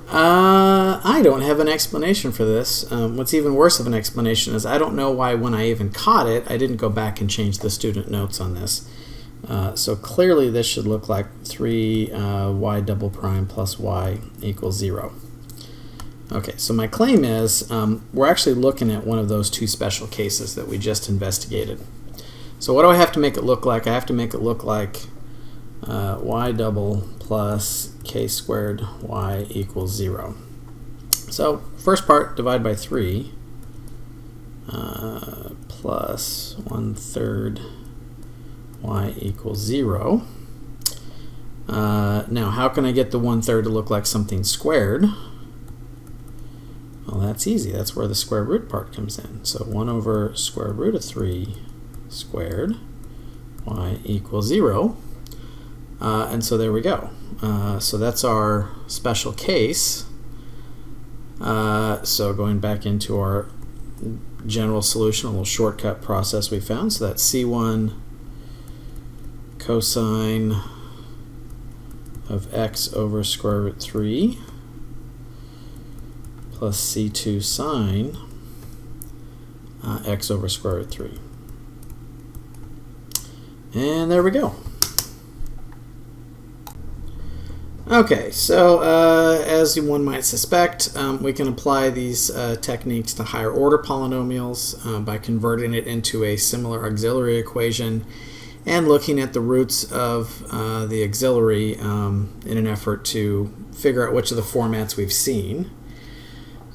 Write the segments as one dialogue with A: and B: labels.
A: I don't have an explanation for this. What's even worse of an explanation is I don't know why when I even caught it, I didn't go back and change the student notes on this. So clearly this should look like 3 y double prime plus y equals 0. Okay, so my claim is we're actually looking at one of those two special cases that we just investigated. So what do I have to make it look like? I have to make it look like y double plus k squared y equals 0. So first part, divide by 3 plus 1/3 y equals 0. Now how can I get the 1/3 to look like something squared? Well, that's easy. That's where the square root part comes in. So 1 over square root of 3 squared y equals 0. And so there we go. So that's our special case. So going back into our general solution, a little shortcut process we found. So that's C1 cosine of x over square root 3 plus C2 sine x over square root 3. And there we go. Okay, so as one might suspect, we can apply these techniques to higher order polynomials by converting it into a similar auxiliary equation and looking at the roots of the auxiliary in an effort to figure out which of the formats we've seen.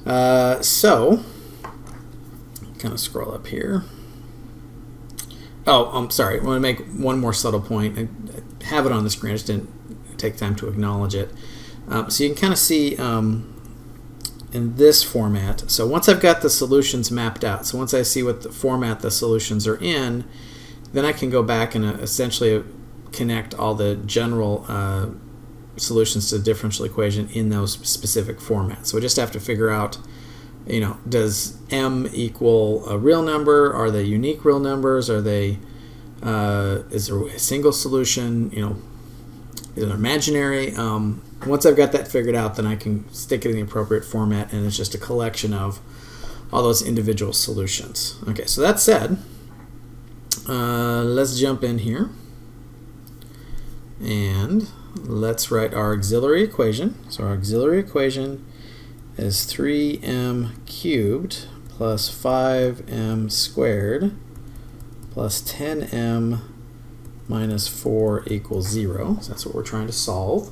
A: So, kind of scroll up here. Oh, I'm sorry. I want to make one more subtle point. I have it on the screen. I just didn't take time to acknowledge it. So you can kind of see in this format. So once I've got the solutions mapped out, so once I see what the format the solutions are in, then I can go back and essentially connect all the general solutions to the differential equation in those specific formats. So we just have to figure out, you know, does m equal a real number? Are they unique real numbers? Are they is there a single solution? You know, is it imaginary? Once I've got that figured out, then I can stick it in the appropriate format, and it's just a collection of all those individual solutions. Okay, so that said, let's jump in here and let's write our auxiliary equation. So our auxiliary equation is 3m cubed plus 5m squared plus 10m minus 4 equals 0. So that's what we're trying to solve.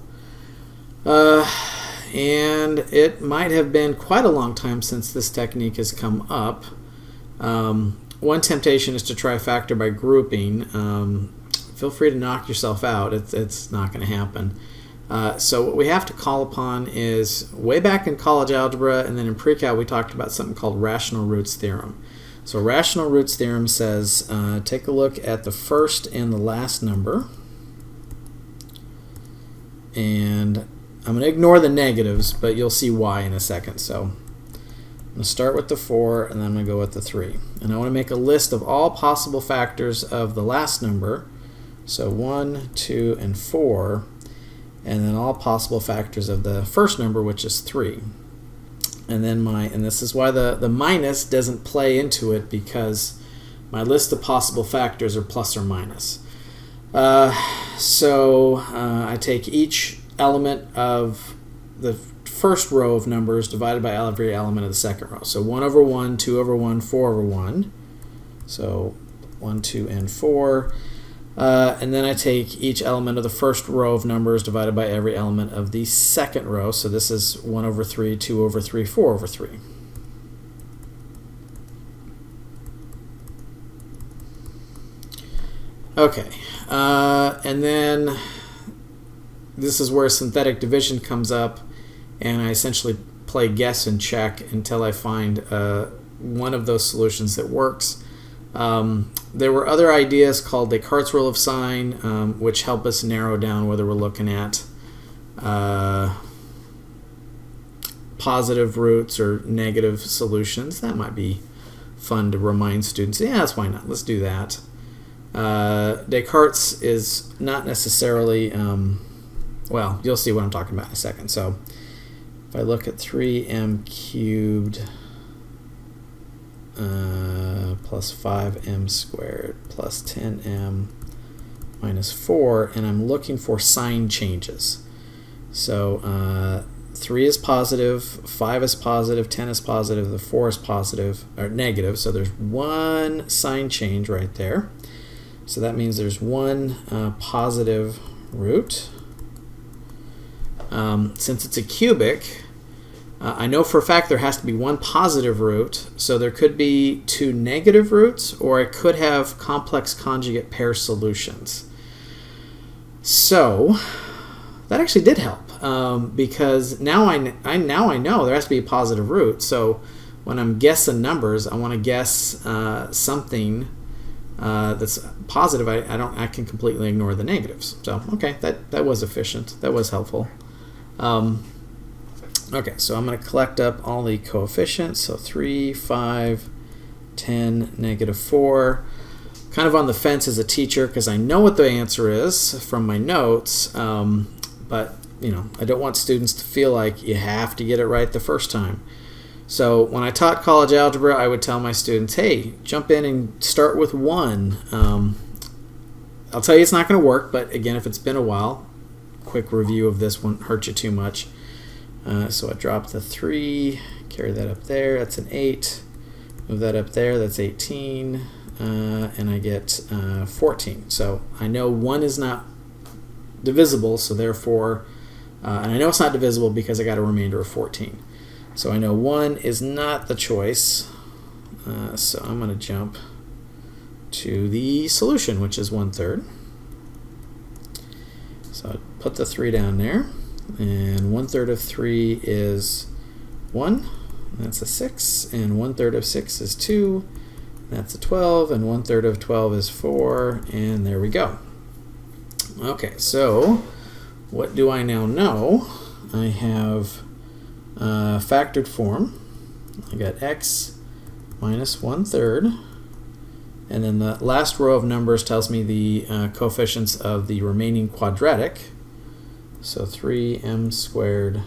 A: And it might have been quite a long time since this technique has come up. One temptation is to try factor by grouping. Feel free to knock yourself out. It's not going to happen. So what we have to call upon is, way back in college algebra and then in pre-cal we talked about something called rational roots theorem. So rational roots theorem says, take a look at the first and the last number, and I'm going to ignore the negatives, but you'll see why in a second. So I'm going to start with the 4 and then I'm going to go with the 3. And I want to make a list of all possible factors of the last number. So 1, 2, and 4, and then all possible factors of the first number, which is 3. And then and this is why the minus doesn't play into it, because my list of possible factors are plus or minus. So I take each element of the first row of numbers divided by every element of the second row. So 1 over 1, 2 over 1, 4 over 1. So 1, 2, and 4. And then I take each element of the first row of numbers divided by every element of the second row. So this is 1 over 3, 2 over 3, 4 over 3. Okay, and then this is where synthetic division comes up, and I essentially play guess and check until I find one of those solutions that works. There were other ideas called Descartes' rule of sign, which help us narrow down whether we're looking at positive roots or negative solutions. That might be fun to remind students. Yeah, that's why not. Let's do that. Descartes is not necessarily, well, you'll see what I'm talking about in a second. So if I look at 3m cubed plus 5m squared plus 10m minus 4, and I'm looking for sign changes. So 3 is positive, 5 is positive, 10 is positive, the 4 is positive, or negative, so there's one sign change right there. So that means there's one positive root. Since it's a cubic, I know for a fact there has to be one positive root, so there could be 2 negative roots, or it could have complex conjugate pair solutions. So that actually did help, because now I know there has to be a positive root. So when I'm guessing numbers, I want to guess something that's positive. I can completely ignore the negatives. So okay, that was efficient. That was helpful. Okay, so I'm going to collect up all the coefficients. So 3, 5, 10, negative 4. Kind of on the fence as a teacher because I know what the answer is from my notes, but I don't want students to feel like you have to get it right the first time. So when I taught college algebra, I would tell my students, hey, jump in and start with 1. I'll tell you it's not going to work, but again, if it's been a while, quick review of this won't hurt you too much. So I drop the 3, carry that up there, that's an 8. Move that up there, that's 18. And I get 14. So I know 1 is not divisible, so therefore, and I know it's not divisible because I got a remainder of 14. So I know 1 is not the choice. So I'm going to jump to the solution, which is 1/3. So I put the 3 down there, and 1/3 of 3 is 1. That's a 6, and 1/3 of 6 is 2. That's a 12, and 1/3 of 12 is 4, and there we go. Okay, so what do I now know? I have factored form. I got x minus 1/3, and then the last row of numbers tells me the coefficients of the remaining quadratic. So 3m squared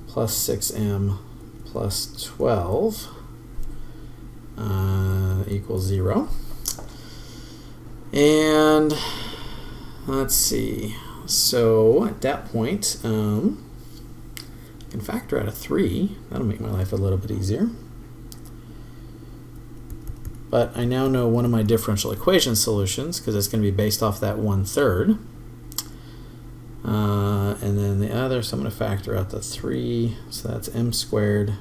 A: plus 6m plus 12 equals 0. And let's see. So at that point, I can factor out a 3. That'll make my life a little bit easier. But I now know one of my differential equation solutions because it's going to be based off that 1/3. And then the other, so I'm going to factor out the 3. So that's m squared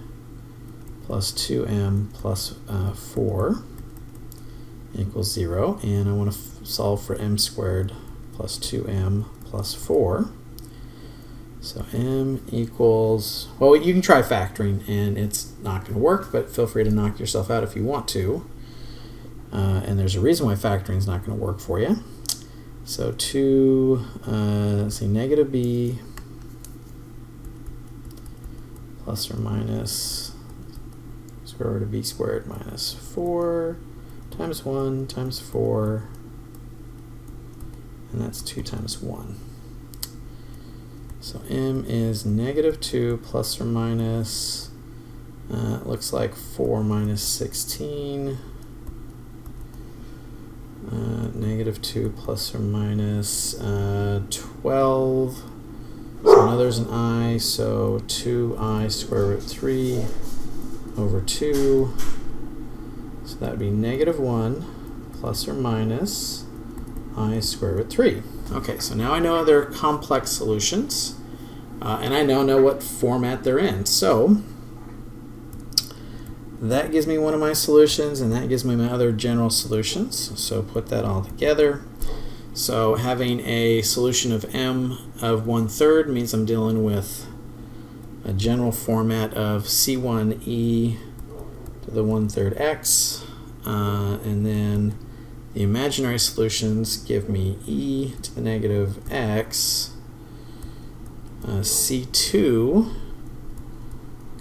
A: plus 2m plus 4 equals 0. And I want to solve for m squared plus 2m plus 4. So m equals, well, you can try factoring, and it's not going to work, but feel free to knock yourself out if you want to. And there's a reason why factoring is not going to work for you. So 2, let's see, negative b plus or minus square root of b squared minus 4 times 1 times 4, and that's 2 times 1. So m is negative 2 plus or minus, it looks like 4 minus 16, negative 2 plus or minus 12. So now there's an I, so 2i square root 3 over 2. So that would be negative 1 plus or minus I square root 3. Okay, so now I know they're complex solutions, and I now know what format they're in. So that gives me one of my solutions, and that gives me my other general solutions. So put that all together. So having a solution of m of 1/3 means I'm dealing with a general format of c1e to the 1/3 x, and then the imaginary solutions give me e to the negative x, c2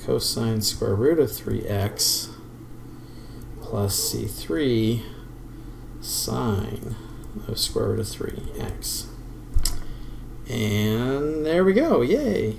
A: cosine square root of 3x plus c3 sine of square root of 3x. And there we go, yay!